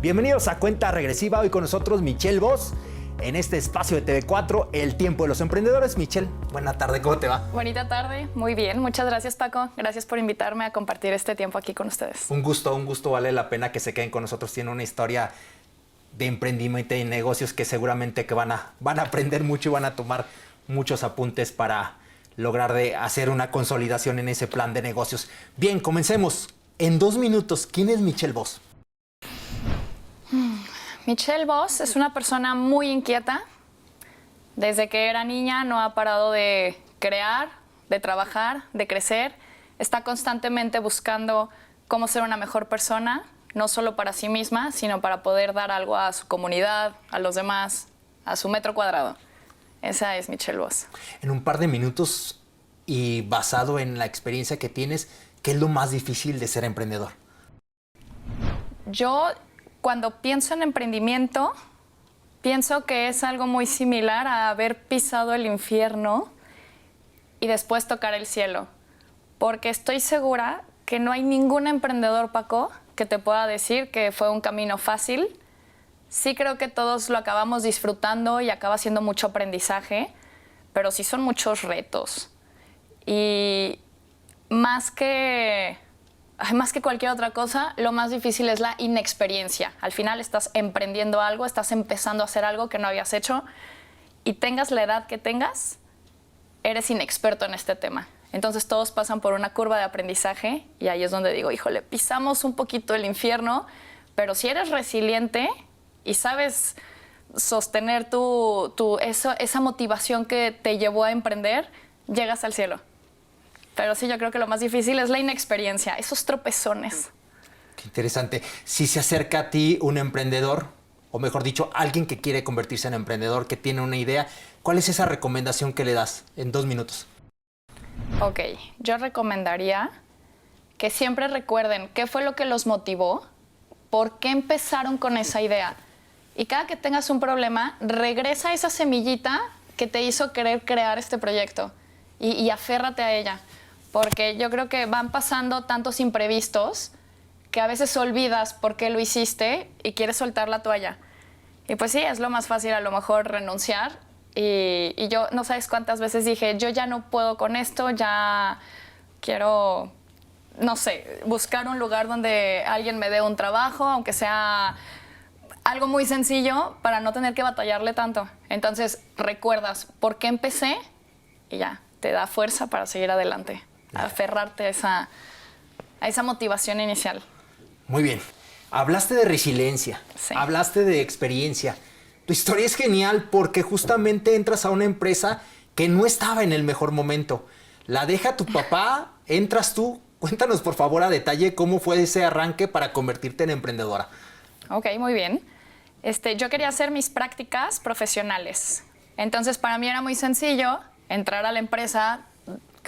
Bienvenidos a Cuenta Regresiva, hoy con nosotros Michelle Voss, en este espacio de TV4, El Tiempo de los Emprendedores. Michelle, buena tarde, ¿cómo te va? Bonita tarde, muy bien. Muchas gracias, Paco. Gracias por invitarme a compartir este tiempo aquí con ustedes. Un gusto, vale la pena que se queden con nosotros. Tiene una historia de emprendimiento y negocios que seguramente que van a aprender mucho y van a tomar muchos apuntes para lograr de hacer una consolidación en ese plan de negocios. Bien, comencemos. En 2 minutos, ¿quién es Michelle Voss? Michelle Voss es una persona muy inquieta. Desde que era niña no ha parado de crear, de trabajar, de crecer. Está constantemente buscando cómo ser una mejor persona, no solo para sí misma, sino para poder dar algo a su comunidad, a los demás, a su metro cuadrado. Esa es Michelle Voss. En un par de minutos y basado en la experiencia que tienes, ¿qué es lo más difícil de ser emprendedor? Yo, cuando pienso en emprendimiento, pienso que es algo muy similar a haber pisado el infierno y después tocar el cielo. Porque estoy segura que no hay ningún emprendedor, Paco, que te pueda decir que fue un camino fácil. Sí creo que todos lo acabamos disfrutando y acaba siendo mucho aprendizaje, pero sí son muchos retos. Y más que cualquier otra cosa, lo más difícil es la inexperiencia. Al final estás emprendiendo algo, estás empezando a hacer algo que no habías hecho y tengas la edad que tengas, eres inexperto en este tema. Entonces todos pasan por una curva de aprendizaje y ahí es donde digo, híjole, pisamos un poquito el infierno, pero si eres resiliente y sabes sostener esa motivación que te llevó a emprender, llegas al cielo. Pero sí, yo creo que lo más difícil es la inexperiencia, esos tropezones. Qué interesante. Si se acerca a ti un emprendedor, o mejor dicho, alguien que quiere convertirse en emprendedor, que tiene una idea, ¿cuál es esa recomendación que le das en 2 minutos? Ok, yo recomendaría que siempre recuerden qué fue lo que los motivó, por qué empezaron con esa idea. Y cada que tengas un problema, regresa a esa semillita que te hizo querer crear este proyecto y aférrate a ella. Porque yo creo que van pasando tantos imprevistos que a veces olvidas por qué lo hiciste y quieres soltar la toalla. Y pues sí, es lo más fácil a lo mejor renunciar. Y yo no sabes cuántas veces dije, yo ya no puedo con esto, ya quiero, no sé, buscar un lugar donde alguien me dé un trabajo, aunque sea algo muy sencillo, para no tener que batallarle tanto. Entonces recuerdas por qué empecé y ya, te da fuerza para seguir adelante. Aferrarte a esa motivación inicial. Muy bien. Hablaste de resiliencia, sí. Hablaste de experiencia. Tu historia es genial porque justamente entras a una empresa que no estaba en el mejor momento. La deja tu papá, entras tú. Cuéntanos, por favor, a detalle cómo fue ese arranque para convertirte en emprendedora. Ok, muy bien. Yo quería hacer mis prácticas profesionales. Entonces, para mí era muy sencillo entrar a la empresa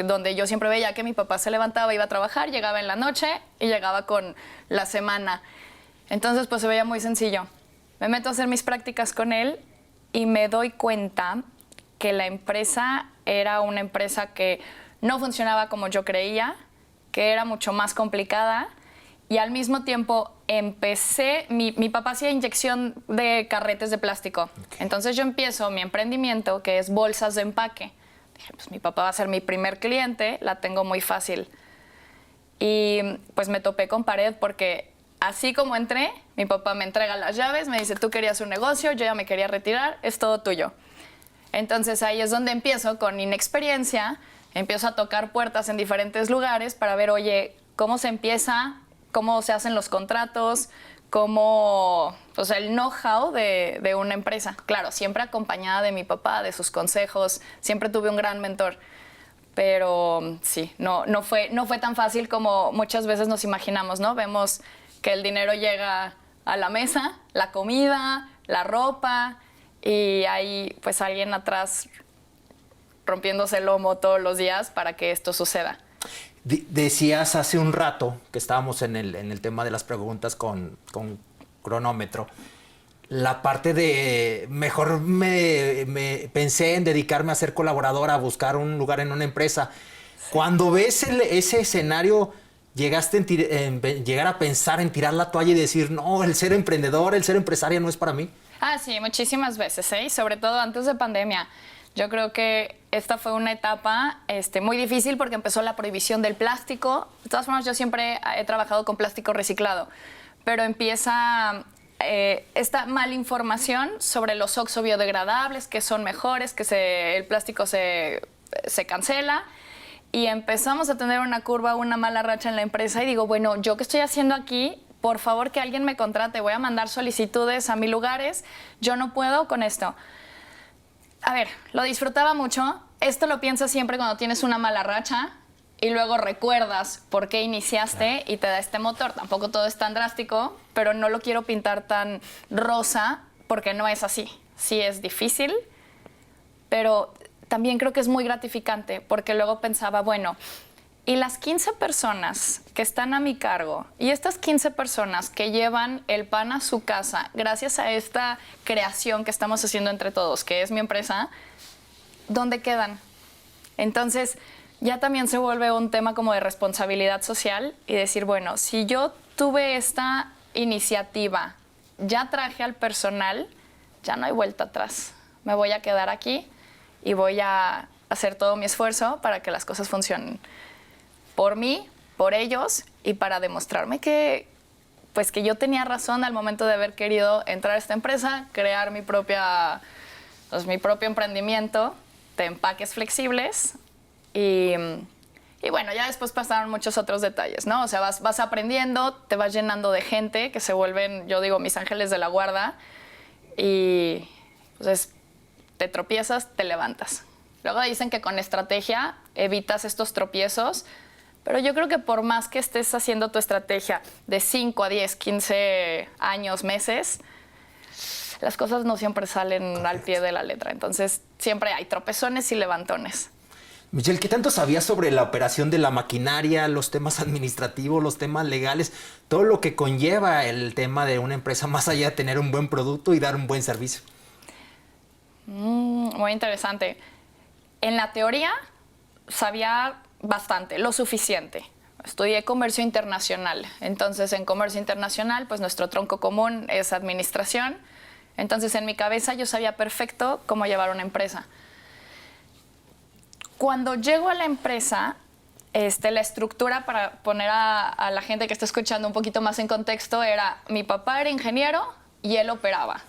donde yo siempre veía que mi papá se levantaba, iba a trabajar, llegaba en la noche y llegaba con la semana. Entonces, pues se veía muy sencillo. Me meto a hacer mis prácticas con él y me doy cuenta que la empresa era una empresa que no funcionaba como yo creía, que era mucho más complicada y al mismo tiempo mi papá hacía inyección de carretes de plástico. Okay. Entonces yo empiezo mi emprendimiento, que es bolsas de empaque. Dije, pues mi papá va a ser mi primer cliente, la tengo muy fácil. Y pues me topé con pared porque así como entré, mi papá me entrega las llaves, me dice, tú querías un negocio, yo ya me quería retirar, es todo tuyo. Entonces ahí es donde empiezo con inexperiencia, empiezo a tocar puertas en diferentes lugares para ver, oye, cómo se empieza, cómo se hacen los contratos, cómo, o sea, el know-how de una empresa. Claro, siempre acompañada de mi papá, de sus consejos, siempre tuve un gran mentor. Pero sí, no fue tan fácil como muchas veces nos imaginamos, ¿no? Vemos que el dinero llega a la mesa, la comida, la ropa, y hay pues alguien atrás rompiéndose el lomo todos los días para que esto suceda. Decías hace un rato que estábamos en el tema de las preguntas con cronómetro, la parte de mejor me pensé en dedicarme a ser colaboradora, a buscar un lugar en una empresa. Sí. Cuando ves ese escenario, ¿llegaste llegar a pensar en tirar la toalla y decir, no, el ser emprendedor, el ser empresaria no es para mí? Ah, sí, muchísimas veces, ¿eh? Y sobre todo antes de pandemia. Yo creo que esta fue una etapa muy difícil porque empezó la prohibición del plástico. De todas formas, yo siempre he trabajado con plástico reciclado, pero empieza esta malinformación sobre los oxo biodegradables, que son mejores, que el plástico se cancela. Y empezamos a tener una curva, una mala racha en la empresa y digo, bueno, ¿yo qué estoy haciendo aquí? Por favor, que alguien me contrate. Voy a mandar solicitudes a 1000 lugares. Yo no puedo con esto. A ver, lo disfrutaba mucho. Esto lo piensas siempre cuando tienes una mala racha y luego recuerdas por qué iniciaste y te da este motor. Tampoco todo es tan drástico, pero no lo quiero pintar tan rosa porque no es así. Sí es difícil, pero también creo que es muy gratificante porque luego pensaba, bueno, y las 15 personas que están a mi cargo y estas 15 personas que llevan el pan a su casa gracias a esta creación que estamos haciendo entre todos, que es mi empresa, ¿dónde quedan? Entonces ya también se vuelve un tema como de responsabilidad social y decir, bueno, si yo tuve esta iniciativa, ya traje al personal, ya no hay vuelta atrás. Me voy a quedar aquí y voy a hacer todo mi esfuerzo para que las cosas funcionen. Por mí, por ellos y para demostrarme que yo tenía razón al momento de haber querido entrar a esta empresa, crear mi propio emprendimiento de empaques flexibles y bueno, ya después pasaron muchos otros detalles, ¿no? O sea, vas aprendiendo, te vas llenando de gente que se vuelven, yo digo, mis ángeles de la guarda y pues te tropiezas, te levantas. Luego dicen que con estrategia evitas estos tropiezos. Pero yo creo que por más que estés haciendo tu estrategia de 5 a 10, 15 años, meses, las cosas no siempre salen al pie de la letra. Entonces, siempre hay tropezones y levantones. Michelle, ¿qué tanto sabías sobre la operación de la maquinaria, los temas administrativos, los temas legales, todo lo que conlleva el tema de una empresa más allá de tener un buen producto y dar un buen servicio? Muy interesante. En la teoría sabía bastante, lo suficiente. Estudié comercio internacional. Entonces, en comercio internacional, pues nuestro tronco común es administración. Entonces, en mi cabeza yo sabía perfecto cómo llevar una empresa. Cuando llego a la empresa, la estructura, para poner a la gente que está escuchando un poquito más en contexto, era mi papá era ingeniero y él operaba.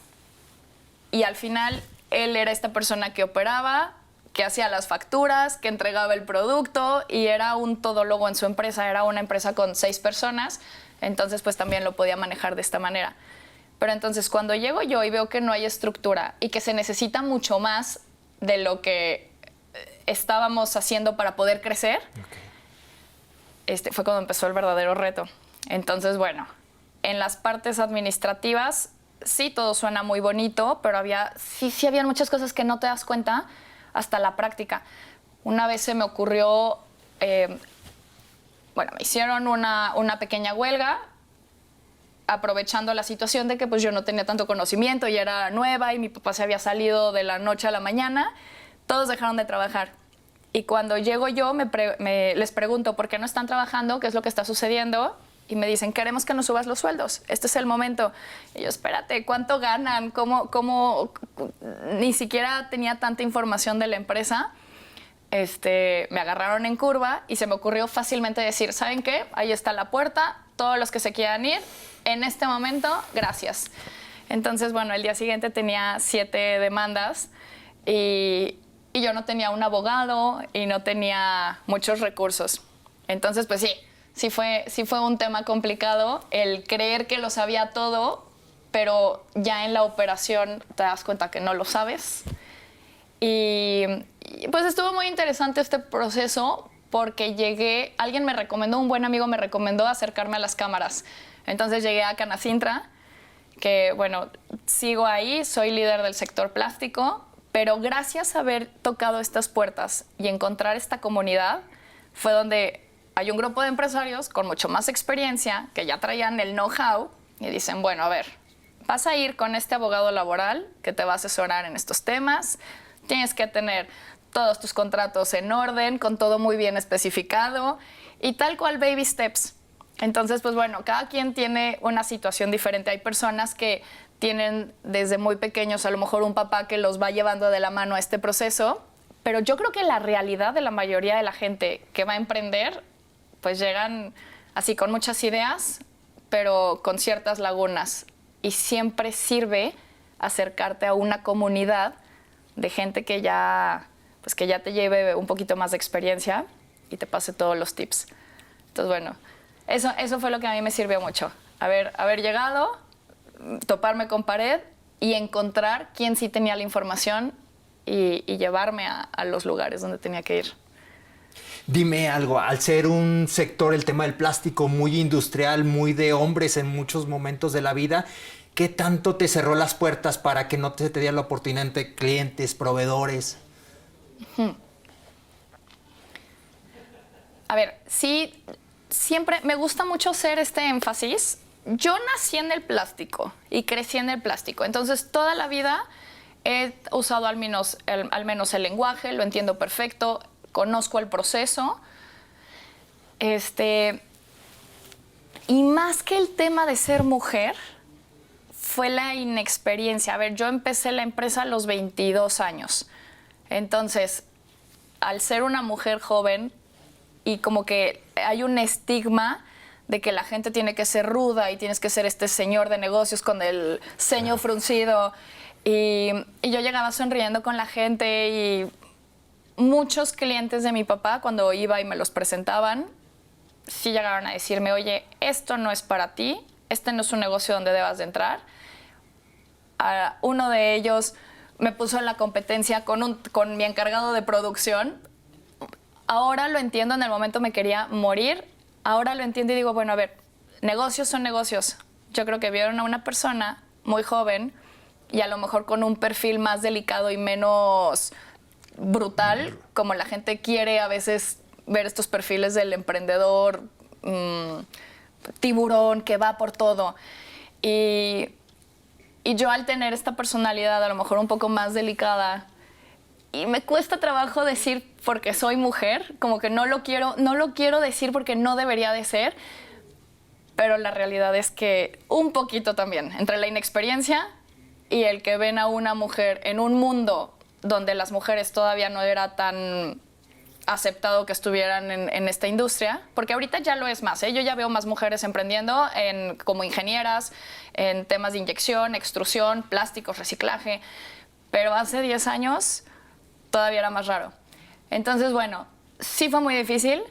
Y al final, él era esta persona que operaba, que hacía las facturas, que entregaba el producto y era un todólogo en su empresa. Era una empresa con 6 personas, entonces pues también lo podía manejar de esta manera. Pero entonces cuando llego yo y veo que no hay estructura y que se necesita mucho más de lo que estábamos haciendo para poder crecer, fue cuando empezó el verdadero reto. Entonces, bueno, en las partes administrativas sí todo suena muy bonito, pero sí habían muchas cosas que no te das cuenta hasta la práctica. Una vez se me ocurrió, me hicieron una pequeña huelga, aprovechando la situación de que pues yo no tenía tanto conocimiento y era nueva y mi papá se había salido de la noche a la mañana, todos dejaron de trabajar. Y cuando llego yo les pregunto por qué no están trabajando, qué es lo que está sucediendo, y me dicen, queremos que nos subas los sueldos, este es el momento. Y yo, espérate, ¿cuánto ganan? ¿Cómo? Ni siquiera tenía tanta información de la empresa. Me agarraron en curva y se me ocurrió fácilmente decir, ¿saben qué? Ahí está la puerta, todos los que se quieran ir, en este momento, gracias. Entonces, bueno, el día siguiente tenía 7 demandas y yo no tenía un abogado y no tenía muchos recursos. Entonces, pues sí fue un tema complicado el creer que lo sabía todo, pero ya en la operación te das cuenta que no lo sabes. Y pues estuvo muy interesante este proceso porque un buen amigo me recomendó acercarme a las cámaras. Entonces llegué a Canacintra, que bueno, sigo ahí, soy líder del sector plástico, pero gracias a haber tocado estas puertas y encontrar esta comunidad fue donde hay un grupo de empresarios con mucho más experiencia que ya traían el know-how y dicen, bueno, a ver, vas a ir con este abogado laboral que te va a asesorar en estos temas, tienes que tener todos tus contratos en orden, con todo muy bien especificado y tal cual baby steps. Entonces, pues bueno, cada quien tiene una situación diferente. Hay personas que tienen desde muy pequeños a lo mejor un papá que los va llevando de la mano a este proceso, pero yo creo que la realidad de la mayoría de la gente que va a emprender, pues llegan así con muchas ideas, pero con ciertas lagunas. Y siempre sirve acercarte a una comunidad de gente que ya, pues que ya te lleve un poquito más de experiencia y te pase todos los tips. Entonces, bueno, eso fue lo que a mí me sirvió mucho. Haber llegado, toparme con pared y encontrar quién sí tenía la información y llevarme a los lugares donde tenía que ir. Dime algo, al ser un sector, el tema del plástico, muy industrial, muy de hombres en muchos momentos de la vida, ¿qué tanto te cerró las puertas para que no te diera la oportunidad entre clientes, proveedores? A ver, sí, siempre me gusta mucho hacer este énfasis. Yo nací en el plástico y crecí en el plástico, entonces toda la vida he usado al menos el lenguaje, lo entiendo perfecto, conozco el proceso. Y más que el tema de ser mujer, fue la inexperiencia. A ver, yo empecé la empresa a los 22 años. Entonces, al ser una mujer joven, y como que hay un estigma de que la gente tiene que ser ruda y tienes que ser este señor de negocios con el ceño fruncido. Y yo llegaba sonriendo con la gente y muchos clientes de mi papá, cuando iba y me los presentaban, sí llegaron a decirme, oye, esto no es para ti, este no es un negocio donde debas de entrar. Uno de ellos me puso en la competencia con mi encargado de producción. Ahora lo entiendo, en el momento me quería morir. Ahora lo entiendo y digo, bueno, a ver, negocios son negocios. Yo creo que vieron a una persona muy joven y a lo mejor con un perfil más delicado y menos brutal, como la gente quiere a veces ver estos perfiles del emprendedor tiburón que va por todo. Y yo al tener esta personalidad a lo mejor un poco más delicada, y me cuesta trabajo decir porque soy mujer, como que no lo quiero decir porque no debería de ser, pero la realidad es que un poquito también, entre la inexperiencia y el que ven a una mujer en un mundo donde las mujeres todavía no era tan aceptado que estuvieran en esta industria, porque ahorita ya lo es más, ¿eh? Yo ya veo más mujeres emprendiendo como ingenieras, en temas de inyección, extrusión, plásticos, reciclaje, pero hace 10 años todavía era más raro. Entonces, bueno, sí fue muy difícil.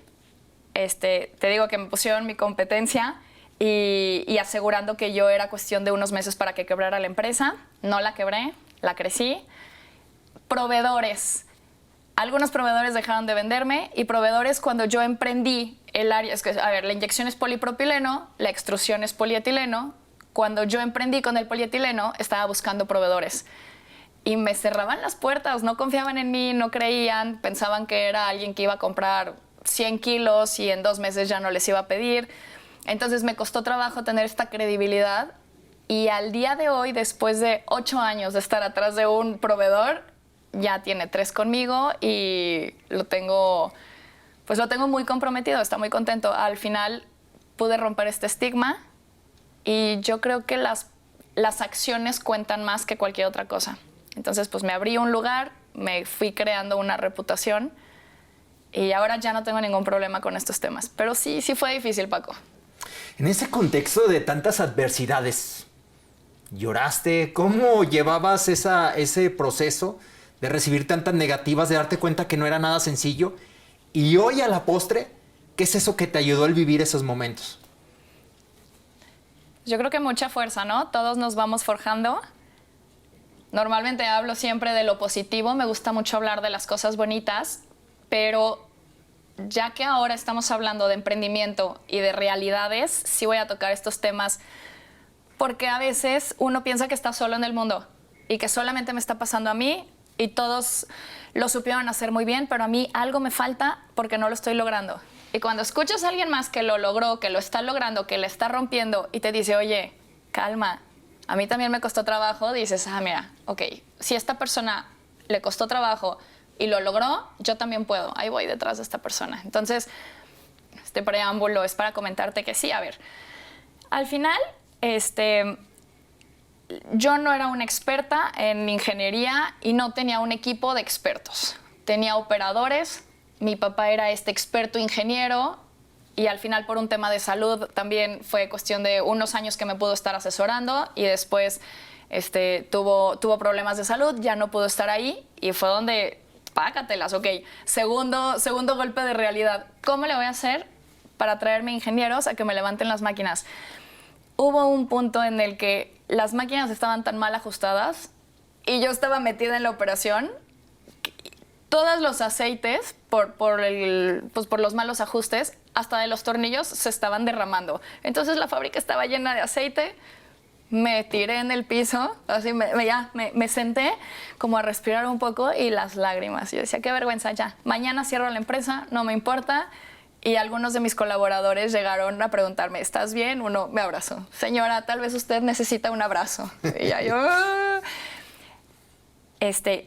Te digo que me pusieron mi competencia y asegurando que yo era cuestión de unos meses para que quebrara la empresa. No la quebré, la crecí. Proveedores. Algunos proveedores dejaron de venderme y proveedores cuando yo emprendí el área, es que, a ver, la inyección es polipropileno, la extrusión es polietileno. Cuando yo emprendí con el polietileno, estaba buscando proveedores. Y me cerraban las puertas, no confiaban en mí, no creían, pensaban que era alguien que iba a comprar 100 kilos y en 2 meses ya no les iba a pedir. Entonces me costó trabajo tener esta credibilidad y al día de hoy, después de 8 años de estar atrás de un proveedor, ya tiene 3 conmigo y lo tengo muy comprometido, está muy contento. Al final pude romper este estigma y yo creo que las acciones cuentan más que cualquier otra cosa. Entonces, pues me abrí un lugar, me fui creando una reputación y ahora ya no tengo ningún problema con estos temas. Pero sí fue difícil, Paco. En ese contexto de tantas adversidades, ¿lloraste? ¿Cómo llevabas ese proceso de recibir tantas negativas, de darte cuenta que no era nada sencillo? Y hoy a la postre, ¿qué es eso que te ayudó al vivir esos momentos? Yo creo que mucha fuerza, ¿no? Todos nos vamos forjando. Normalmente hablo siempre de lo positivo, me gusta mucho hablar de las cosas bonitas, pero ya que ahora estamos hablando de emprendimiento y de realidades, sí voy a tocar estos temas porque a veces uno piensa que está solo en el mundo y que solamente me está pasando a mí y todos lo supieron hacer muy bien, pero a mí algo me falta porque no lo estoy logrando. Y cuando escuchas a alguien más que lo logró, que lo está logrando, que le está rompiendo y te dice, oye, calma, a mí también me costó trabajo, dices, mira, ok, si a esta persona le costó trabajo y lo logró, yo también puedo, ahí voy detrás de esta persona. Entonces, este preámbulo es para comentarte que sí, a ver, al final, yo no era una experta en ingeniería y no tenía un equipo de expertos. Tenía operadores, mi papá era este experto ingeniero y al final por un tema de salud también fue cuestión de unos años que me pudo estar asesorando y después tuvo problemas de salud, ya no pudo estar ahí y fue donde, págatelas, ok, segundo golpe de realidad. ¿Cómo le voy a hacer para traerme ingenieros a que me levanten las máquinas? Hubo un punto en el que las máquinas estaban tan mal ajustadas y yo estaba metida en la operación. Todos los aceites, por los malos ajustes, hasta de los tornillos, se estaban derramando. Entonces la fábrica estaba llena de aceite, me tiré en el piso, así me senté como a respirar un poco y las lágrimas. Yo decía, qué vergüenza, ya, mañana cierro la empresa, no me importa. Y algunos de mis colaboradores llegaron a preguntarme, ¿estás bien? Uno me abrazó. Señora, tal vez usted necesita un abrazo. Y ya yo...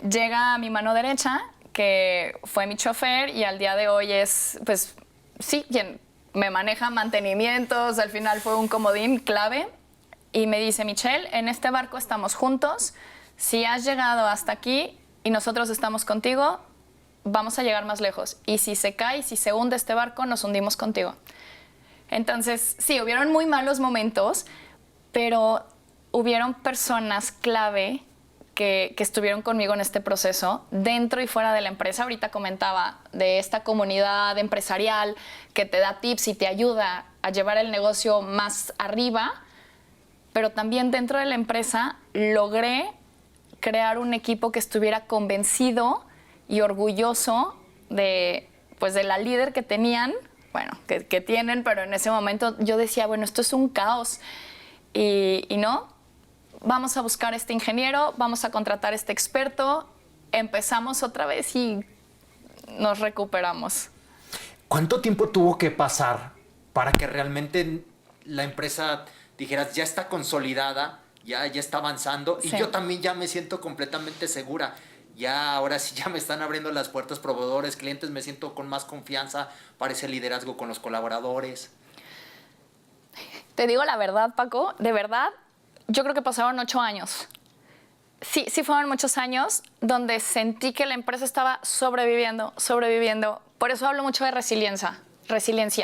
llega a mi mano derecha, que fue mi chofer, y al día de hoy es, pues, sí, quien me maneja mantenimientos, al final fue un comodín clave, y me dice, Michelle, en este barco estamos juntos, si has llegado hasta aquí y nosotros estamos contigo, vamos a llegar más lejos. Y si se cae, si se hunde este barco, nos hundimos contigo. Entonces, sí, hubieron muy malos momentos, pero hubieron personas clave que estuvieron conmigo en este proceso, dentro y fuera de la empresa. Ahorita comentaba de esta comunidad empresarial que te da tips y te ayuda a llevar el negocio más arriba, pero también dentro de la empresa logré crear un equipo que estuviera convencido y orgulloso de la líder que tenían, bueno, que tienen, pero en ese momento yo decía, bueno, esto es un caos. Y no, vamos a buscar este ingeniero, vamos a contratar este experto, empezamos otra vez y nos recuperamos. ¿Cuánto tiempo tuvo que pasar para que realmente la empresa dijeras, ya está consolidada, ya está avanzando, y sí, yo también ya me siento completamente segura? Ya ahora sí ya me están abriendo las puertas proveedores, clientes, me siento con más confianza para ese liderazgo con los colaboradores. Te digo la verdad, Paco, de verdad, yo creo que pasaron 8 años. Sí fueron muchos años donde sentí que la empresa estaba sobreviviendo. Por eso hablo mucho de resiliencia.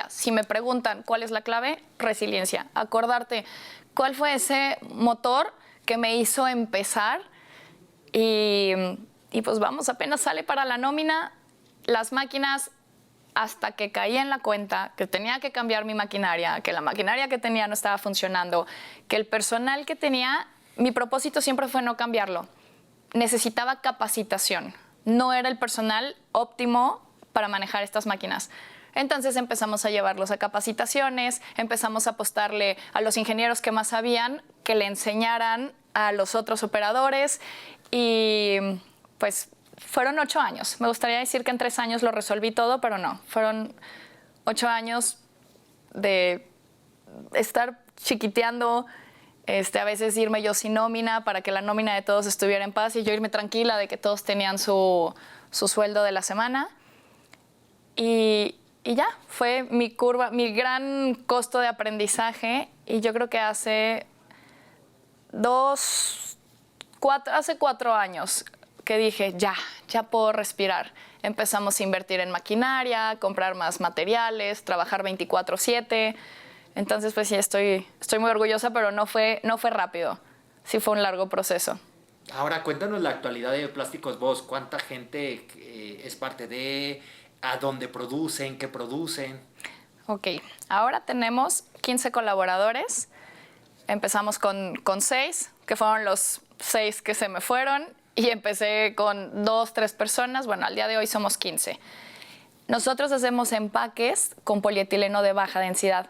Si me preguntan cuál es la clave, resiliencia. Acordarte cuál fue ese motor que me hizo empezar y pues vamos, apenas sale para la nómina, las máquinas, hasta que caí en la cuenta que tenía que cambiar mi maquinaria, que la maquinaria que tenía no estaba funcionando, que el personal que tenía, mi propósito siempre fue no cambiarlo. Necesitaba capacitación. No era el personal óptimo para manejar estas máquinas. Entonces empezamos a llevarlos a capacitaciones, empezamos a apostarle a los ingenieros que más sabían, que le enseñaran a los otros operadores y pues fueron 8 años. Me gustaría decir que en 3 años lo resolví todo, pero no. Fueron 8 años de estar chiquiteando, a veces irme yo sin nómina para que la nómina de todos estuviera en paz y yo irme tranquila de que todos tenían su sueldo de la semana. Y ya, fue mi curva, mi gran costo de aprendizaje. Y yo creo que hace 4 años que dije, ya puedo respirar. Empezamos a invertir en maquinaria, comprar más materiales, trabajar 24/7. Entonces, pues sí, estoy muy orgullosa, pero no fue rápido. Sí fue un largo proceso. Ahora, cuéntanos la actualidad de Plásticos Boss. ¿Cuánta gente es parte de? ¿A dónde producen? ¿Qué producen? Ok, ahora tenemos 15 colaboradores. Empezamos con 6, que fueron los 6 que se me fueron. Y empecé con 2, 3 personas. Bueno, al día de hoy somos 15. Nosotros hacemos empaques con polietileno de baja densidad.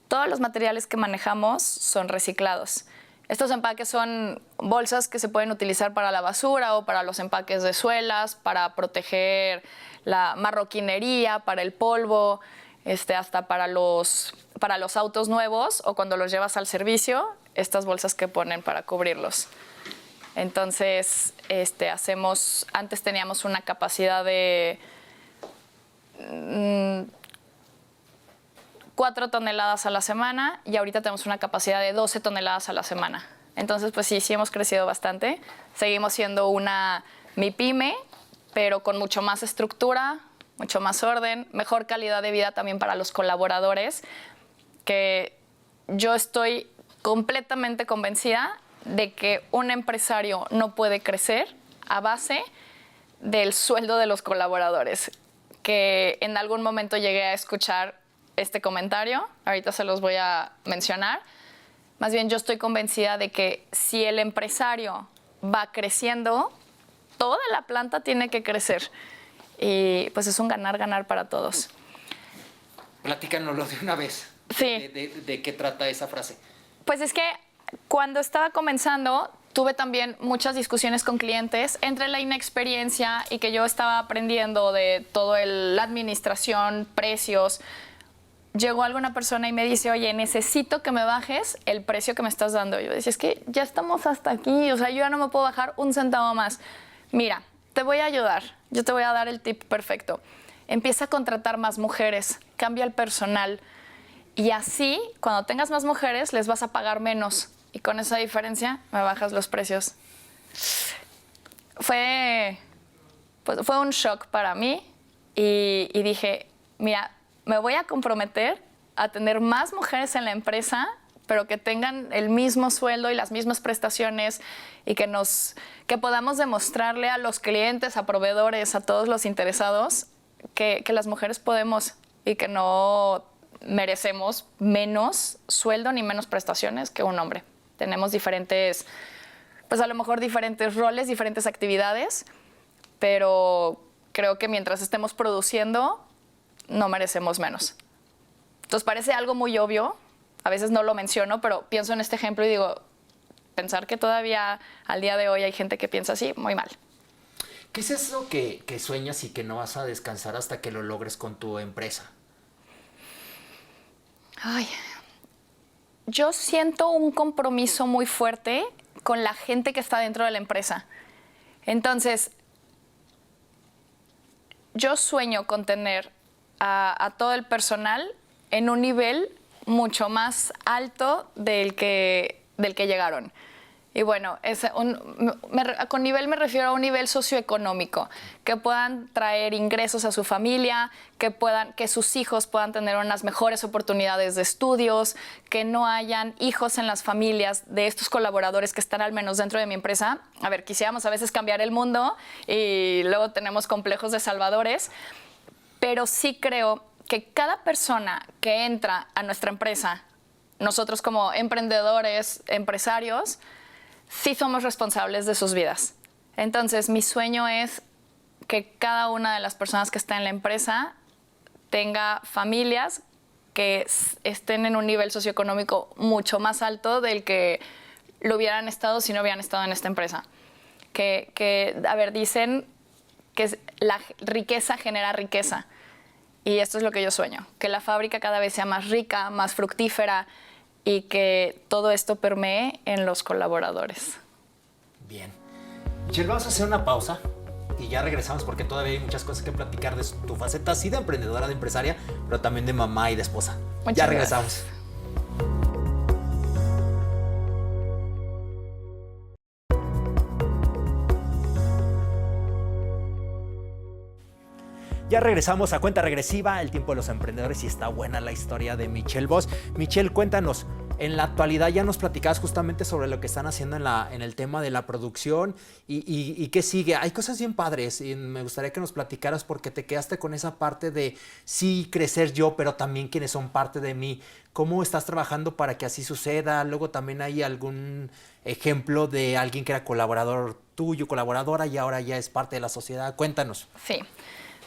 Todos los materiales que manejamos son reciclados. Estos empaques son bolsas que se pueden utilizar para la basura o para los empaques de suelas, para proteger la marroquinería, para el polvo, hasta para los autos nuevos o cuando los llevas al servicio, estas bolsas que ponen para cubrirlos. Entonces, antes teníamos una capacidad de 4 toneladas a la semana y ahorita tenemos una capacidad de 12 toneladas a la semana. Entonces, pues sí hemos crecido bastante. Seguimos siendo una MIPYME, pero con mucho más estructura, mucho más orden, mejor calidad de vida también para los colaboradores, que yo estoy completamente convencida de que un empresario no puede crecer a base del sueldo de los colaboradores, que en algún momento llegué a escuchar este comentario, ahorita se los voy a mencionar. Más bien yo estoy convencida de que si el empresario va creciendo, toda la planta tiene que crecer. Y pues es un ganar-ganar para todos. Platícanoslo de una vez. Sí. ¿De qué trata esa frase? Pues es que cuando estaba comenzando, tuve también muchas discusiones con clientes entre la inexperiencia y que yo estaba aprendiendo de todo la administración, precios. Llegó alguna persona y me dice, oye, necesito que me bajes el precio que me estás dando. Yo decía, es que ya estamos hasta aquí, o sea, yo ya no me puedo bajar un centavo más. Mira, te voy a ayudar, yo te voy a dar el tip perfecto. Empieza a contratar más mujeres, cambia el personal. Y así, cuando tengas más mujeres, les vas a pagar menos. Y con esa diferencia, me bajas los precios. Fue un shock para mí. Y dije, mira, me voy a comprometer a tener más mujeres en la empresa, pero que tengan el mismo sueldo y las mismas prestaciones y que podamos demostrarle a los clientes, a proveedores, a todos los interesados que las mujeres podemos y que no merecemos menos sueldo ni menos prestaciones que un hombre. Tenemos diferentes, pues a lo mejor diferentes roles, diferentes actividades, pero creo que mientras estemos produciendo, no merecemos menos. Entonces parece algo muy obvio, a veces no lo menciono, pero pienso en este ejemplo y digo, pensar que todavía al día de hoy hay gente que piensa así, muy mal. ¿Qué es eso que sueñas y que no vas a descansar hasta que lo logres con tu empresa? Ay, yo siento un compromiso muy fuerte con la gente que está dentro de la empresa. Entonces, yo sueño con tener a todo el personal en un nivel mucho más alto del que llegaron. Y bueno, con nivel me refiero a un nivel socioeconómico, que puedan traer ingresos a su familia, que sus hijos puedan tener unas mejores oportunidades de estudios, que no hayan hijos en las familias de estos colaboradores que están al menos dentro de mi empresa. A ver, quisiéramos a veces cambiar el mundo y luego tenemos complejos de salvadores, pero sí creo que cada persona que entra a nuestra empresa, nosotros como emprendedores, empresarios, sí somos responsables de sus vidas. Entonces, mi sueño es que cada una de las personas que está en la empresa tenga familias que estén en un nivel socioeconómico mucho más alto del que lo hubieran estado si no hubieran estado en esta empresa. A ver, dicen que la riqueza genera riqueza. Y esto es lo que yo sueño, que la fábrica cada vez sea más rica, más fructífera, y que todo esto permee en los colaboradores. Bien. Michelle, vamos a hacer una pausa y ya regresamos porque todavía hay muchas cosas que platicar de tu faceta, sí de emprendedora, de empresaria, pero también de mamá y de esposa. Ya regresamos. Gracias. Ya regresamos a Cuenta Regresiva, el tiempo de los emprendedores, y está buena la historia de Michelle Voss. Michelle, cuéntanos, en la actualidad ya nos platicabas justamente sobre lo que están haciendo en el tema de la producción y qué sigue. Hay cosas bien padres y me gustaría que nos platicaras porque te quedaste con esa parte de sí crecer yo, pero también quienes son parte de mí. ¿Cómo estás trabajando para que así suceda? Luego también hay algún ejemplo de alguien que era colaborador tuyo, colaboradora, y ahora ya es parte de la sociedad. Cuéntanos. Sí.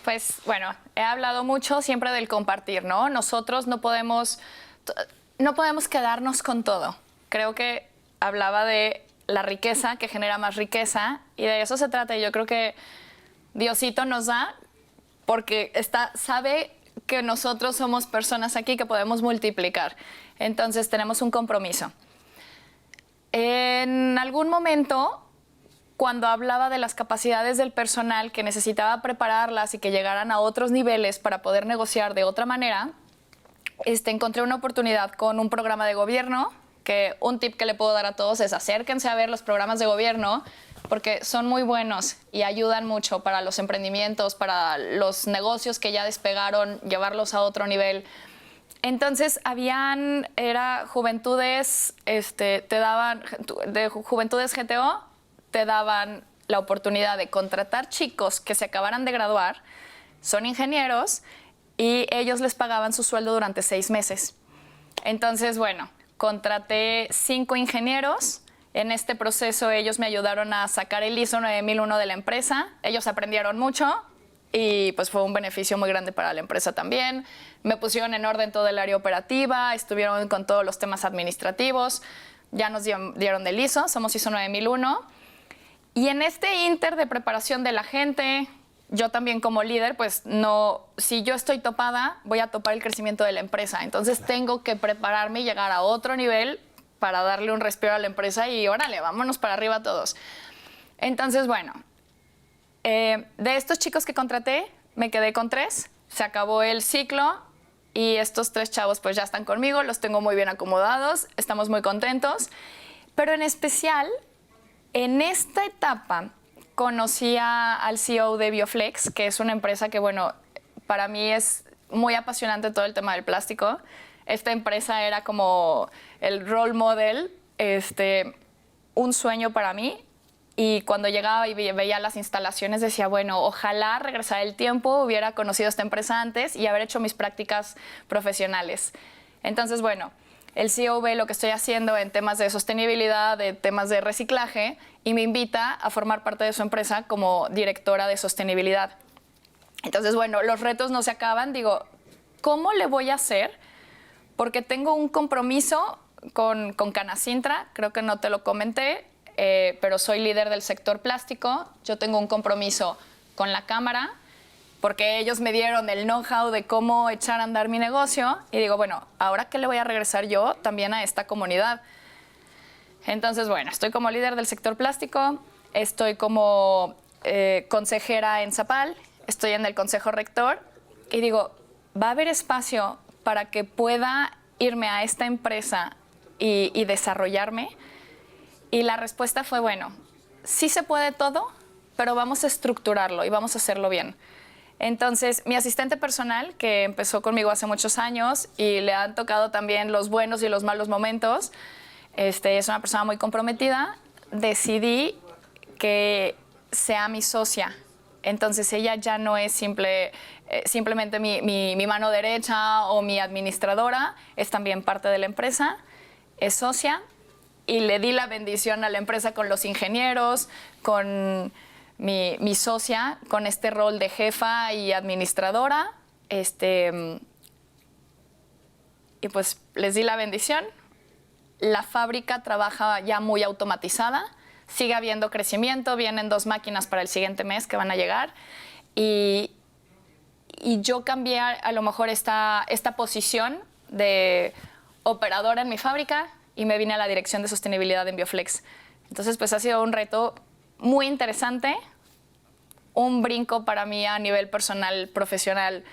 Pues bueno, he hablado mucho siempre del compartir, ¿no? Nosotros no podemos quedarnos con todo. Creo que hablaba de la riqueza que genera más riqueza y de eso se trata. Y yo creo que Diosito nos da porque sabe que nosotros somos personas aquí que podemos multiplicar. Entonces tenemos un compromiso. En algún momento, cuando hablaba de las capacidades del personal que necesitaba prepararlas y que llegaran a otros niveles para poder negociar de otra manera, encontré una oportunidad con un programa de gobierno, que un tip que le puedo dar a todos es acérquense a ver los programas de gobierno, porque son muy buenos y ayudan mucho para los emprendimientos, para los negocios que ya despegaron, llevarlos a otro nivel. Entonces, era juventudes, te daban, de juventudes GTO, te daban la oportunidad de contratar chicos que se acabaran de graduar, son ingenieros, y ellos les pagaban su sueldo durante 6 meses. Entonces, bueno, contraté 5 ingenieros. En este proceso ellos me ayudaron a sacar el ISO 9001 de la empresa. Ellos aprendieron mucho y pues fue un beneficio muy grande para la empresa también. Me pusieron en orden todo el área operativa, estuvieron con todos los temas administrativos. Ya nos dieron del ISO, somos ISO 9001. Y en este inter de preparación de la gente, yo también como líder, pues no, si yo estoy topada, voy a topar el crecimiento de la empresa. Entonces tengo que prepararme y llegar a otro nivel para darle un respiro a la empresa y órale, vámonos para arriba todos. Entonces, bueno, de estos chicos que contraté, me quedé con 3, se acabó el ciclo y estos 3 chavos pues ya están conmigo, los tengo muy bien acomodados, estamos muy contentos, pero en especial, en esta etapa, conocí al CEO de Bioflex, que es una empresa que, bueno, para mí es muy apasionante todo el tema del plástico. Esta empresa era como el role model, un sueño para mí. Y cuando llegaba y veía las instalaciones decía, bueno, ojalá regresara el tiempo, hubiera conocido esta empresa antes y haber hecho mis prácticas profesionales. Entonces, bueno, el CEO ve lo que estoy haciendo en temas de sostenibilidad, de temas de reciclaje, y me invita a formar parte de su empresa como directora de sostenibilidad. Entonces, bueno, los retos no se acaban. Digo, ¿cómo le voy a hacer? Porque tengo un compromiso con Canacintra, creo que no te lo comenté, pero soy líder del sector plástico. Yo tengo un compromiso con la Cámara, porque ellos me dieron el know-how de cómo echar a andar mi negocio. Y digo, bueno, ¿ahora qué le voy a regresar yo también a esta comunidad? Entonces, bueno, estoy como líder del sector plástico, estoy como consejera en Zapal, estoy en el Consejo Rector y digo, ¿va a haber espacio para que pueda irme a esta empresa y desarrollarme? Y la respuesta fue, bueno, sí se puede todo, pero vamos a estructurarlo y vamos a hacerlo bien. Entonces, mi asistente personal, que empezó conmigo hace muchos años y le han tocado también los buenos y los malos momentos, es una persona muy comprometida, decidí que sea mi socia. Entonces ella ya no es simplemente mi mano derecha o mi administradora, es también parte de la empresa, es socia y le di la bendición a la empresa con los ingenieros, con mi socia, con este rol de jefa y administradora, y pues les di la bendición. La fábrica trabaja ya muy automatizada, sigue habiendo crecimiento, vienen 2 máquinas para el siguiente mes que van a llegar y yo cambié a lo mejor esta posición de operadora en mi fábrica y me vine a la dirección de sostenibilidad en Bioflex. Entonces pues ha sido un reto muy interesante, un brinco para mí a nivel personal, profesional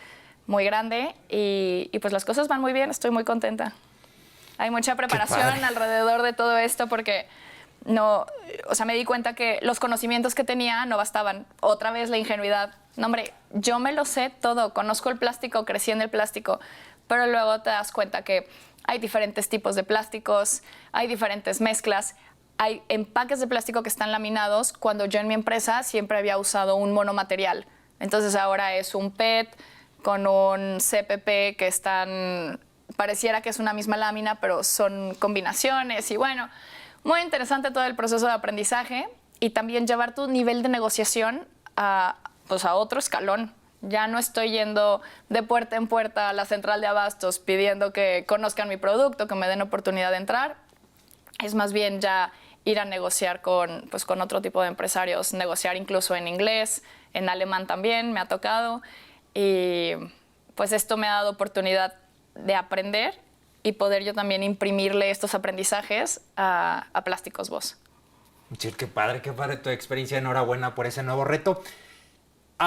muy grande y pues las cosas van muy bien, estoy muy contenta. Hay mucha preparación alrededor de todo esto porque me di cuenta que los conocimientos que tenía no bastaban. Otra vez la ingenuidad. No, hombre, yo me lo sé todo, conozco el plástico, crecí en el plástico, pero luego te das cuenta que hay diferentes tipos de plásticos, hay diferentes mezclas, hay empaques de plástico que están laminados cuando yo en mi empresa siempre había usado un monomaterial. Entonces ahora es un PET con un CPP que pareciera que es una misma lámina, pero son combinaciones y bueno, muy interesante todo el proceso de aprendizaje y también llevar tu nivel de negociación a otro escalón. Ya no estoy yendo de puerta en puerta a la central de abastos pidiendo que conozcan mi producto, que me den oportunidad de entrar. Es más bien ya ir a negociar con otro tipo de empresarios, negociar incluso en inglés, en alemán también me ha tocado y pues esto me ha dado oportunidad de aprender y poder yo también imprimirle estos aprendizajes a Plásticos Voss. Sí, qué padre tu experiencia. Enhorabuena por ese nuevo reto.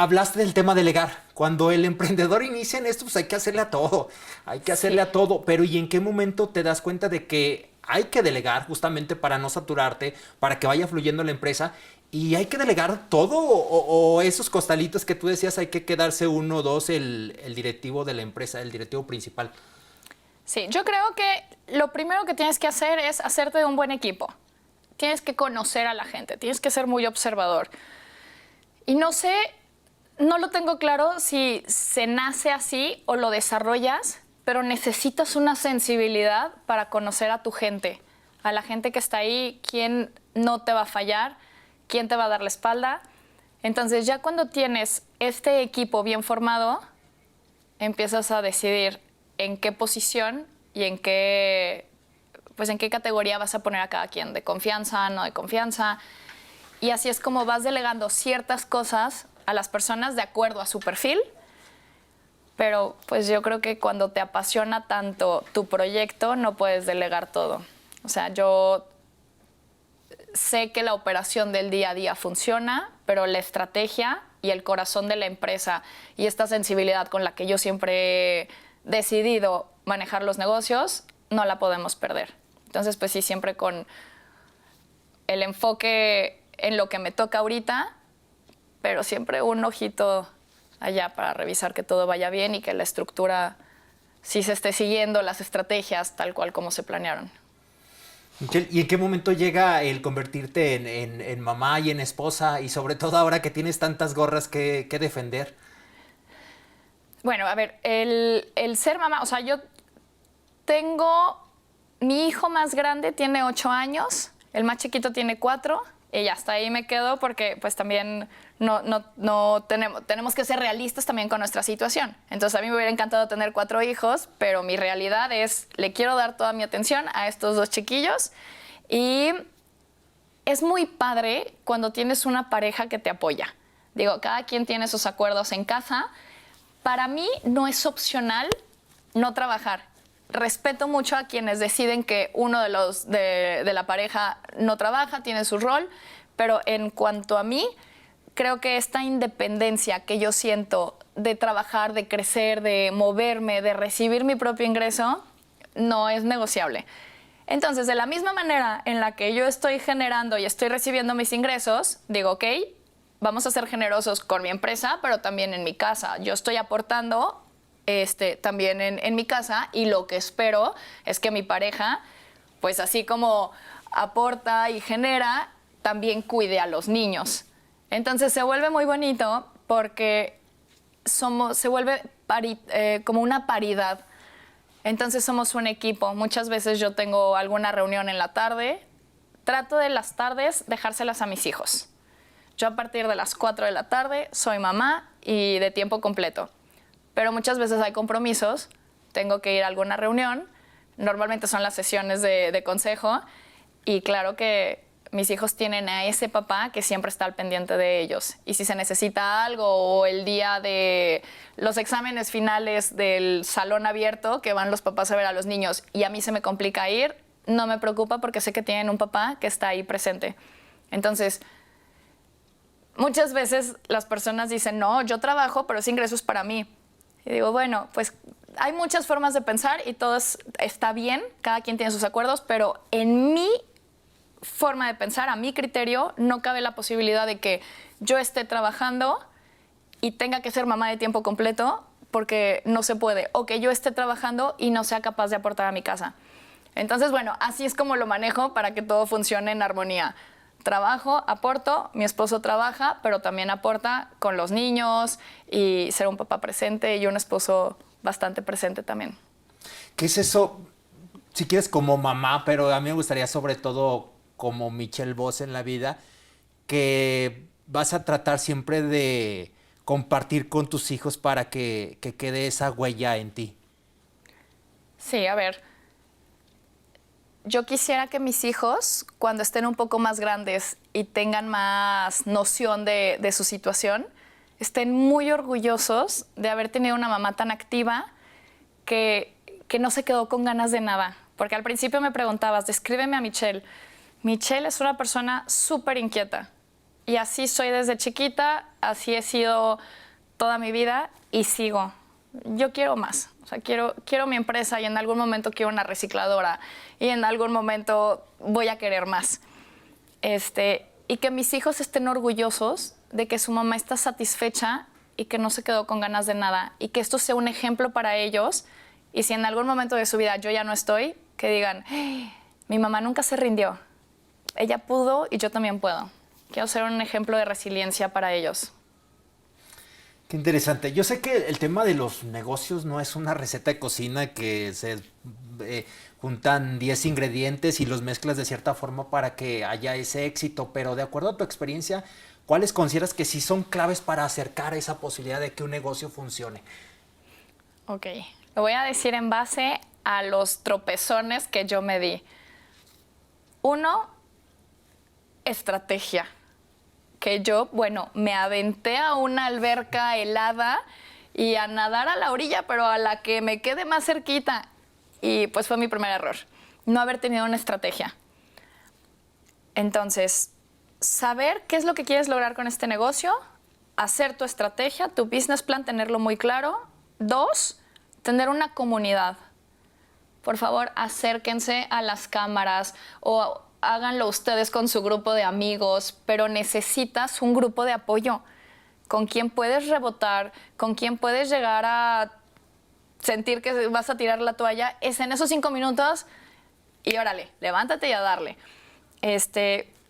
hablaste del tema delegar. Cuando el emprendedor inicia en esto, pues hay que hacerle a todo. Hay que hacerle a todo. Pero ¿y en qué momento te das cuenta de que hay que delegar justamente para no saturarte, para que vaya fluyendo la empresa? ¿Y hay que delegar todo? ¿O esos costalitos que tú decías, hay que quedarse uno o dos el directivo de la empresa, el directivo principal? Sí, yo creo que lo primero que tienes que hacer es hacerte de un buen equipo. Tienes que conocer a la gente, tienes que ser muy observador. Y no sé, no lo tengo claro si se nace así o lo desarrollas, pero necesitas una sensibilidad para conocer a tu gente, a la gente que está ahí, quién no te va a fallar, quién te va a dar la espalda. Entonces ya cuando tienes este equipo bien formado, empiezas a decidir en qué posición y en qué categoría vas a poner a cada quien, de confianza, no de confianza. Y así es como vas delegando ciertas cosas a las personas de acuerdo a su perfil. Pero pues yo creo que cuando te apasiona tanto tu proyecto, no puedes delegar todo. O sea, yo sé que la operación del día a día funciona, pero la estrategia y el corazón de la empresa y esta sensibilidad con la que yo siempre he decidido manejar los negocios, no la podemos perder. Entonces, pues sí, siempre con el enfoque en lo que me toca ahorita, pero siempre un ojito allá para revisar que todo vaya bien y que la estructura sí se esté siguiendo, las estrategias tal cual como se planearon. Michelle, ¿y en qué momento llega el convertirte en mamá y en esposa? Y sobre todo ahora que tienes tantas gorras que defender. Bueno, a ver, el ser mamá, o sea, yo tengo, mi hijo más grande tiene 8 años, el más chiquito tiene 4, y hasta ahí me quedo porque pues también no tenemos que ser realistas también con nuestra situación. Entonces a mí me hubiera encantado tener 4 hijos, pero mi realidad es, le quiero dar toda mi atención a estos 2 chiquillos y es muy padre cuando tienes una pareja que te apoya. Digo, cada quien tiene sus acuerdos en casa. Para mí no es opcional no trabajar. Respeto mucho a quienes deciden que uno de la pareja no trabaja, tiene su rol, pero en cuanto a mí, creo que esta independencia que yo siento de trabajar, de crecer, de moverme, de recibir mi propio ingreso, no es negociable. Entonces, de la misma manera en la que yo estoy generando y estoy recibiendo mis ingresos, digo, ok, vamos a ser generosos con mi empresa, pero también en mi casa. Yo estoy aportando también en mi casa y lo que espero es que mi pareja, pues así como aporta y genera, también cuide a los niños. Entonces se vuelve muy bonito porque se vuelve como una paridad. Entonces somos un equipo. Muchas veces yo tengo alguna reunión en la tarde, trato de las tardes dejárselas a mis hijos. Yo a partir de las 4 de la tarde soy mamá y de tiempo completo. Pero muchas veces hay compromisos, tengo que ir a alguna reunión, normalmente son las sesiones de consejo y claro que mis hijos tienen a ese papá que siempre está al pendiente de ellos. Y si se necesita algo o el día de los exámenes finales del salón abierto que van los papás a ver a los niños y a mí se me complica ir, no me preocupa porque sé que tienen un papá que está ahí presente. Entonces, muchas veces las personas dicen, no, yo trabajo, pero ese ingreso es para mí. Y digo, bueno, pues hay muchas formas de pensar y todo está bien, cada quien tiene sus acuerdos, pero en mi forma de pensar, a mi criterio, no cabe la posibilidad de que yo esté trabajando y tenga que ser mamá de tiempo completo porque no se puede, o que yo esté trabajando y no sea capaz de aportar a mi casa. Entonces, bueno, así es como lo manejo para que todo funcione en armonía. Trabajo, aporto, mi esposo trabaja, pero también aporta con los niños y ser un papá presente y un esposo bastante presente también. ¿Qué es eso? Si quieres como mamá, pero a mí me gustaría sobre todo como Michelle Voss en la vida, que vas a tratar siempre de compartir con tus hijos para que quede esa huella en ti. Sí, a ver, yo quisiera que mis hijos, cuando estén un poco más grandes y tengan más noción de su situación, estén muy orgullosos de haber tenido una mamá tan activa que no se quedó con ganas de nada. Porque al principio me preguntabas, descríbeme a Michelle. Michelle es una persona súper inquieta, Y así soy desde chiquita, así he sido toda mi vida y sigo. Yo quiero más. O sea, quiero mi empresa y en algún momento quiero una recicladora y en algún momento voy a querer más. Y que mis hijos estén orgullosos de que su mamá está satisfecha y que no se quedó con ganas de nada y que esto sea un ejemplo para ellos. Y si en algún momento de su vida yo ya no estoy, que digan, "Hey, mi mamá nunca se rindió. Ella pudo y yo también puedo". Quiero ser un ejemplo de resiliencia para ellos. Qué interesante. Yo sé que el tema de los negocios no es una receta de cocina que se juntan 10 ingredientes y los mezclas de cierta forma para que haya ese éxito, pero de acuerdo a tu experiencia, ¿cuáles consideras que sí son claves para acercar esa posibilidad de que un negocio funcione? Ok, lo voy a decir en base a los tropezones que yo me di. Uno, estrategia. Que yo, me aventé a una alberca helada y a nadar a la orilla, pero a la que me quede más cerquita. Y pues fue mi primer error, no haber tenido una estrategia. Entonces, saber qué es lo que quieres lograr con este negocio, hacer tu estrategia, tu business plan, tenerlo muy claro. 2, tener una comunidad. Por favor, acérquense a las cámaras o háganlo ustedes con su grupo de amigos, pero necesitas un grupo de apoyo con quien puedes rebotar, con quien puedes llegar a sentir que vas a tirar la toalla. Es en esos 5 minutos y órale, levántate y a darle.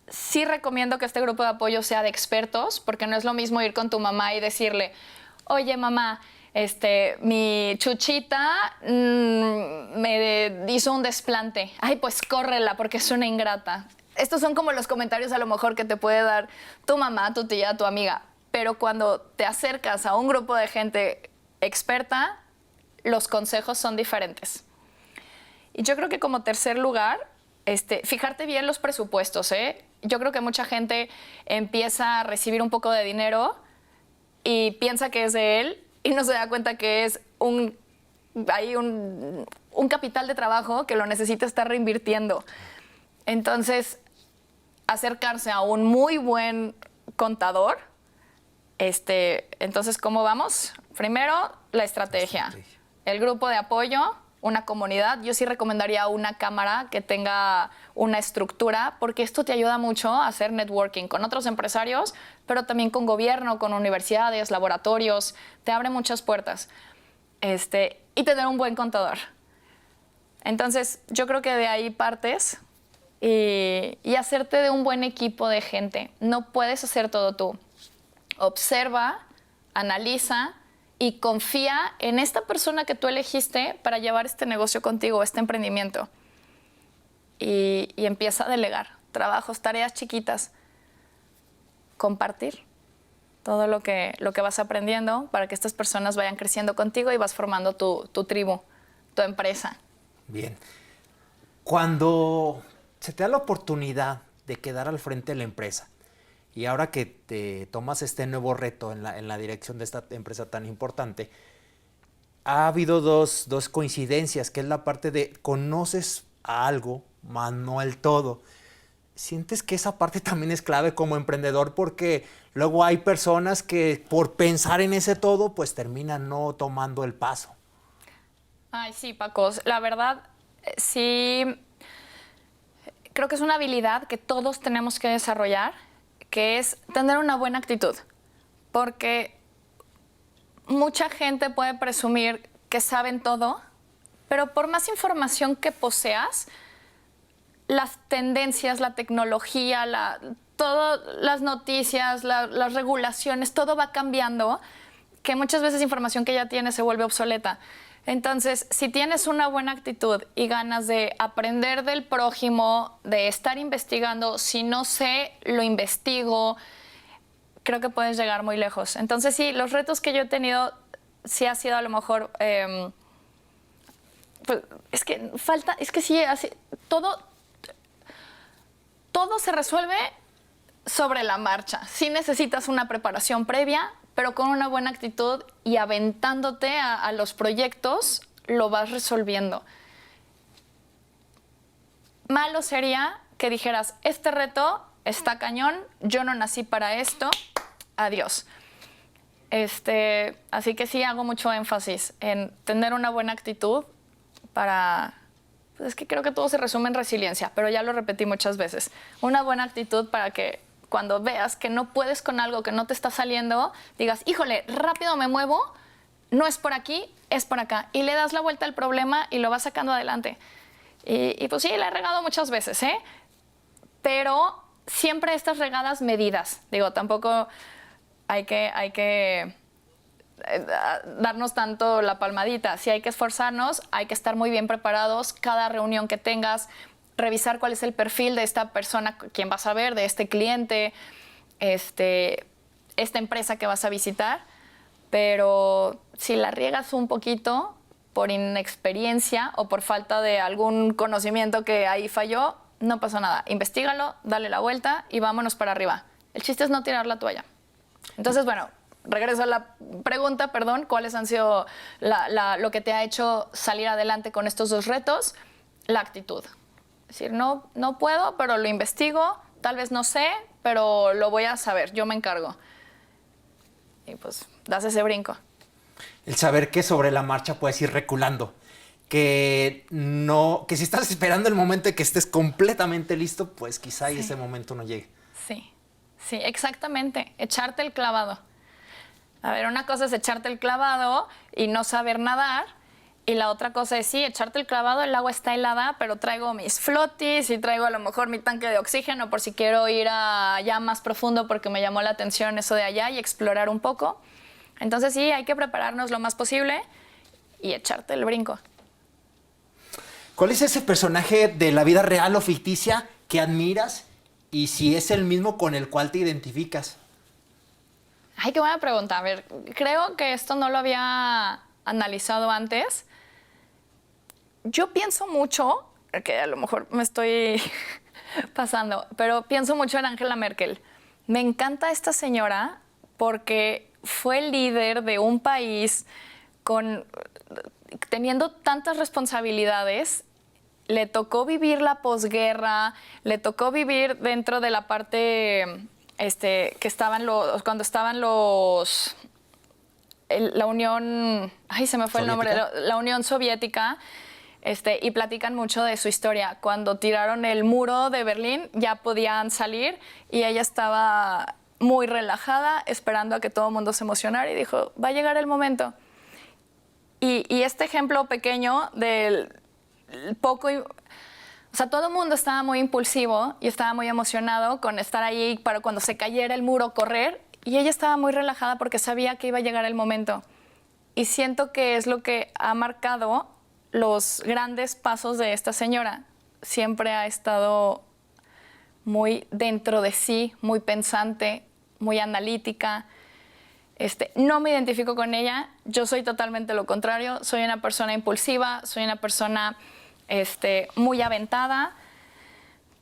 Sí recomiendo que este grupo de apoyo sea de expertos, porque no es lo mismo ir con tu mamá y decirle, oye mamá, mi chuchita me hizo un desplante. Ay, pues córrela porque es una ingrata. Estos son como los comentarios a lo mejor que te puede dar tu mamá, tu tía, tu amiga. Pero cuando te acercas a un grupo de gente experta, los consejos son diferentes. Y yo creo que como tercer lugar, fijarte bien los presupuestos, ¿eh? Yo creo que mucha gente empieza a recibir un poco de dinero y piensa que es de él y no se da cuenta que es un capital de trabajo que lo necesita estar reinvirtiendo. Entonces, acercarse a un muy buen contador. Entonces, ¿cómo vamos? Primero, la estrategia. El grupo de apoyo, una comunidad. Yo sí recomendaría una cámara que tenga una estructura, porque esto te ayuda mucho a hacer networking con otros empresarios, pero también con gobierno, con universidades, laboratorios. Te abre muchas puertas. Y tener un buen contador. Entonces, yo creo que de ahí partes y hacerte de un buen equipo de gente. No puedes hacer todo tú. Observa, analiza y confía en esta persona que tú elegiste para llevar este negocio contigo, este emprendimiento. Y empieza a delegar trabajos, tareas chiquitas. Compartir todo lo que vas aprendiendo para que estas personas vayan creciendo contigo y vas formando tu tribu, tu empresa. Bien. Cuando se te da la oportunidad de quedar al frente de la empresa y ahora que te tomas este nuevo reto en la dirección de esta empresa tan importante, ha habido dos coincidencias, que es la parte de conoces a algo, más no el todo. ¿Sientes que esa parte también es clave como emprendedor? Porque luego hay personas que por pensar en ese todo, pues terminan no tomando el paso. Ay, sí, Paco. La verdad, sí, creo que es una habilidad que todos tenemos que desarrollar, que es tener una buena actitud. Porque mucha gente puede presumir que saben todo, pero por más información que poseas, las tendencias, la tecnología, todas las noticias, las regulaciones, todo va cambiando, que muchas veces información que ya tienes se vuelve obsoleta. Entonces, si tienes una buena actitud y ganas de aprender del prójimo, de estar investigando, si no sé, lo investigo, creo que puedes llegar muy lejos. Entonces, sí, los retos que yo he tenido sí ha sido a lo mejor... pues, es que sí, así, todo se resuelve sobre la marcha. Sí necesitas una preparación previa, pero con una buena actitud y aventándote a los proyectos, lo vas resolviendo. Malo sería que dijeras, este reto está cañón, yo no nací para esto, adiós. Así que sí hago mucho énfasis en tener una buena actitud para... Pues es que creo que todo se resume en resiliencia, pero ya lo repetí muchas veces. Una buena actitud para que cuando veas que no puedes con algo, que no te está saliendo, digas, híjole, rápido me muevo, no es por aquí, es por acá. Y le das la vuelta al problema y lo vas sacando adelante. Y pues sí, la he regado muchas veces, ¿eh? Pero siempre estas regadas medidas. Digo, tampoco hay que darnos tanto la palmadita. Si hay que esforzarnos, hay que estar muy bien preparados. Cada reunión que tengas, revisar cuál es el perfil de esta persona, quién vas a ver, de este cliente, esta empresa que vas a visitar. Pero si la riegas un poquito por inexperiencia o por falta de algún conocimiento que ahí falló, no pasa nada. Investígalo, dale la vuelta y vámonos para arriba. El chiste es no tirar la toalla. Entonces, bueno, regreso a la pregunta, perdón, ¿cuáles han sido lo que te ha hecho salir adelante con estos dos retos? La actitud. Es decir, no puedo, pero lo investigo, tal vez no sé, pero lo voy a saber, yo me encargo. Y pues das ese brinco. El saber que sobre la marcha puedes ir reculando. Que si estás esperando el momento de que estés completamente listo, pues quizá Sí. ese momento no llegue. Sí, exactamente. Echarte el clavado. A ver, una cosa es echarte el clavado y no saber nadar. Y la otra cosa es, sí, echarte el clavado, el agua está helada, pero traigo mis flotis y traigo a lo mejor mi tanque de oxígeno por si quiero ir allá más profundo porque me llamó la atención eso de allá y explorar un poco. Entonces sí, hay que prepararnos lo más posible y echarte el brinco. ¿Cuál es ese personaje de la vida real o ficticia que admiras y si es el mismo con el cual te identificas? Ay, qué buena pregunta. A ver, creo que esto no lo había analizado antes. Yo pienso mucho, que a lo mejor me estoy pasando, pero pienso mucho en Angela Merkel. Me encanta esta señora porque fue líder de un país teniendo tantas responsabilidades. Le tocó vivir la posguerra, le tocó vivir dentro de la parte que estaban cuando estaban la Unión, ay, se me fue el nombre, la Unión Soviética, y platican mucho de su historia. Cuando tiraron el muro de Berlín ya podían salir y ella estaba muy relajada esperando a que todo el mundo se emocionara y dijo, va a llegar el momento. Y este ejemplo pequeño del poco... O sea, todo el mundo estaba muy impulsivo y estaba muy emocionado con estar ahí para cuando se cayera el muro correr. Y ella estaba muy relajada porque sabía que iba a llegar el momento. Y siento que es lo que ha marcado los grandes pasos de esta señora. Siempre ha estado muy dentro de sí, muy pensante, muy analítica. No me identifico con ella. Yo soy totalmente lo contrario. Soy una persona impulsiva, soy una persona... muy aventada,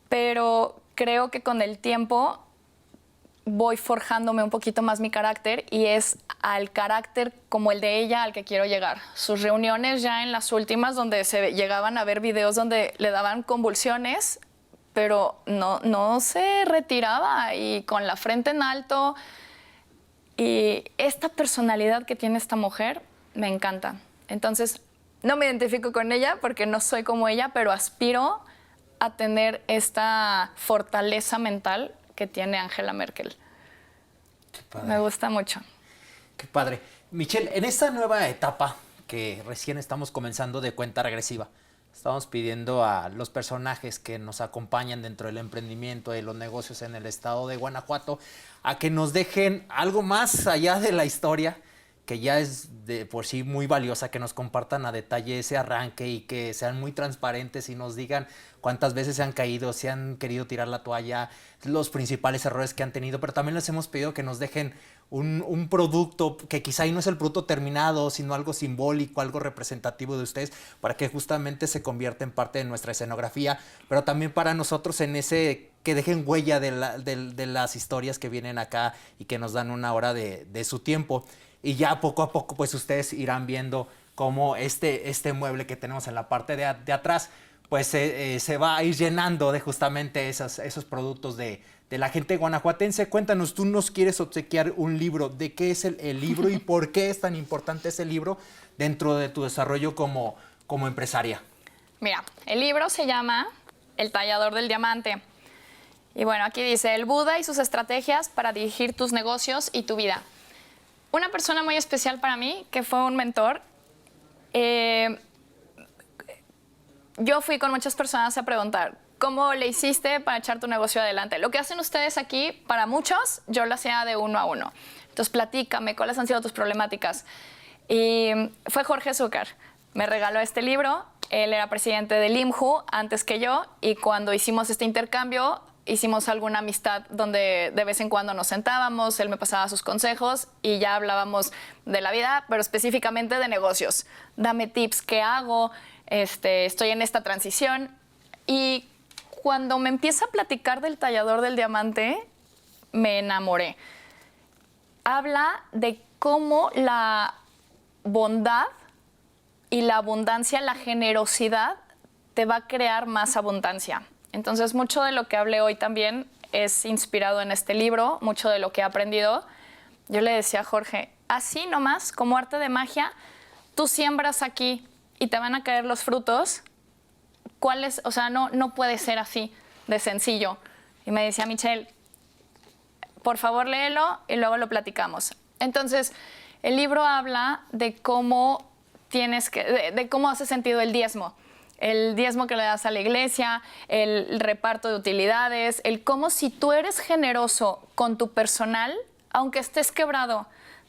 pero creo que con el tiempo voy forjándome un poquito más mi carácter y es al carácter como el de ella al que quiero llegar. Sus reuniones ya en las últimas donde se llegaban a ver videos donde le daban convulsiones, pero no se retiraba y con la frente en alto. Y esta personalidad que tiene esta mujer me encanta. Entonces, no me identifico con ella porque no soy como ella, pero aspiro a tener esta fortaleza mental que tiene Angela Merkel. Qué padre. Me gusta mucho. Qué padre. Michelle, en esta nueva etapa que recién estamos comenzando de cuenta regresiva, estamos pidiendo a los personajes que nos acompañan dentro del emprendimiento, de los negocios en el estado de Guanajuato, a que nos dejen algo más allá de la historia, que ya es de por sí muy valiosa, que nos compartan a detalle ese arranque y que sean muy transparentes y nos digan cuántas veces se han caído, si han querido tirar la toalla, los principales errores que han tenido, pero también les hemos pedido que nos dejen un producto que quizá ahí no es el producto terminado, sino algo simbólico, algo representativo de ustedes, para que justamente se convierta en parte de nuestra escenografía, pero también para nosotros en ese que dejen huella de las historias que vienen acá y que nos dan una hora de su tiempo. Y ya poco a poco pues ustedes irán viendo cómo este mueble que tenemos en la parte de atrás pues se va a ir llenando de justamente esos productos de de la gente guanajuatense. Cuéntanos, tú nos quieres obsequiar un libro. ¿De qué es el libro y por qué es tan importante ese libro dentro de tu desarrollo como empresaria? Mira, el libro se llama El tallador del diamante. Y bueno, aquí dice, el Buda y sus estrategias para dirigir tus negocios y tu vida. Una persona muy especial para mí, que fue un mentor, yo fui con muchas personas a preguntar, ¿cómo le hiciste para echar tu negocio adelante? Lo que hacen ustedes aquí, para muchos, yo lo hacía de uno a uno. Entonces, platícame, ¿cuáles han sido tus problemáticas? Y fue Jorge Zúcar. Me regaló este libro. Él era presidente del IMJU antes que yo. Y cuando hicimos este intercambio, hicimos alguna amistad donde de vez en cuando nos sentábamos. Él me pasaba sus consejos y ya hablábamos de la vida, pero específicamente de negocios. Dame tips, ¿qué hago? Estoy en esta transición. Y cuando me empieza a platicar del tallador del diamante, me enamoré. Habla de cómo la bondad y la abundancia, la generosidad, te va a crear más abundancia. Entonces, mucho de lo que hablé hoy también es inspirado en este libro, mucho de lo que he aprendido. Yo le decía a Jorge, así nomás, como arte de magia, tú siembras aquí y te van a caer los frutos. O sea, no puede ser así de sencillo. Y me decía Michelle, por favor léelo y luego lo platicamos. Entonces, el libro habla de cómo de cómo hace sentido el diezmo que le das a la iglesia, el reparto de utilidades, el cómo si tú eres generoso con tu personal, aunque estés quebrado,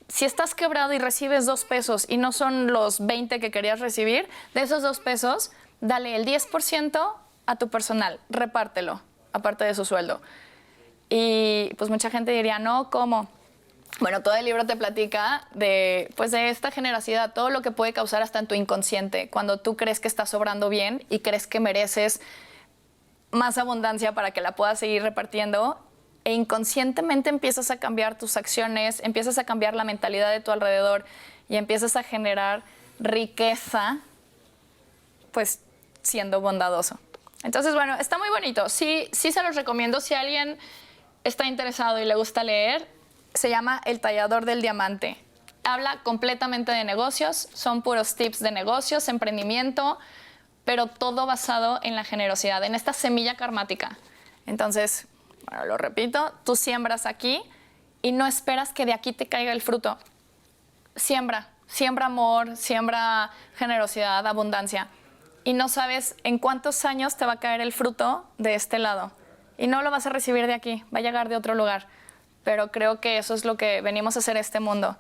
si estás quebrado y recibes 2 pesos y no son los 20 que querías recibir, de esos 2 pesos, dale el 10% a tu personal, repártelo, aparte de su sueldo. Y pues mucha gente diría, no, ¿cómo? Bueno, todo el libro te platica de esta generosidad, todo lo que puede causar hasta en tu inconsciente, cuando tú crees que estás obrando bien y crees que mereces más abundancia para que la puedas seguir repartiendo, e inconscientemente empiezas a cambiar tus acciones, empiezas a cambiar la mentalidad de tu alrededor y empiezas a generar riqueza, pues siendo bondadoso. Entonces, bueno, está muy bonito. Sí se los recomiendo. Si alguien está interesado y le gusta leer, se llama El tallador del diamante. Habla completamente de negocios, son puros tips de negocios, emprendimiento, pero todo basado en la generosidad, en esta semilla karmática. Entonces, bueno, lo repito, tú siembras aquí y no esperas que de aquí te caiga el fruto. Siembra amor, siembra generosidad, abundancia. Y no sabes en cuántos años te va a caer el fruto de este lado. Y no lo vas a recibir de aquí, va a llegar de otro lugar. Pero creo que eso es lo que venimos a hacer este mundo,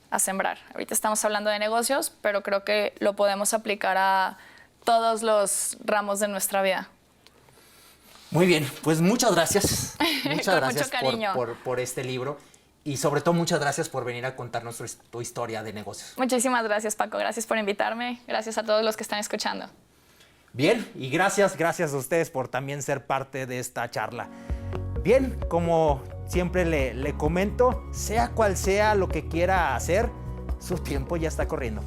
a sembrar. Ahorita estamos hablando de negocios, pero creo que lo podemos aplicar a todos los ramos de nuestra vida. Muy bien, pues muchas gracias. Muchas gracias mucho cariño. por este libro. Y sobre todo, muchas gracias por venir a contarnos tu historia de negocios. Muchísimas gracias, Paco. Gracias por invitarme. Gracias a todos los que están escuchando. Bien, y gracias a ustedes por también ser parte de esta charla. Bien, como siempre le comento, sea cual sea lo que quiera hacer, su tiempo ya está corriendo.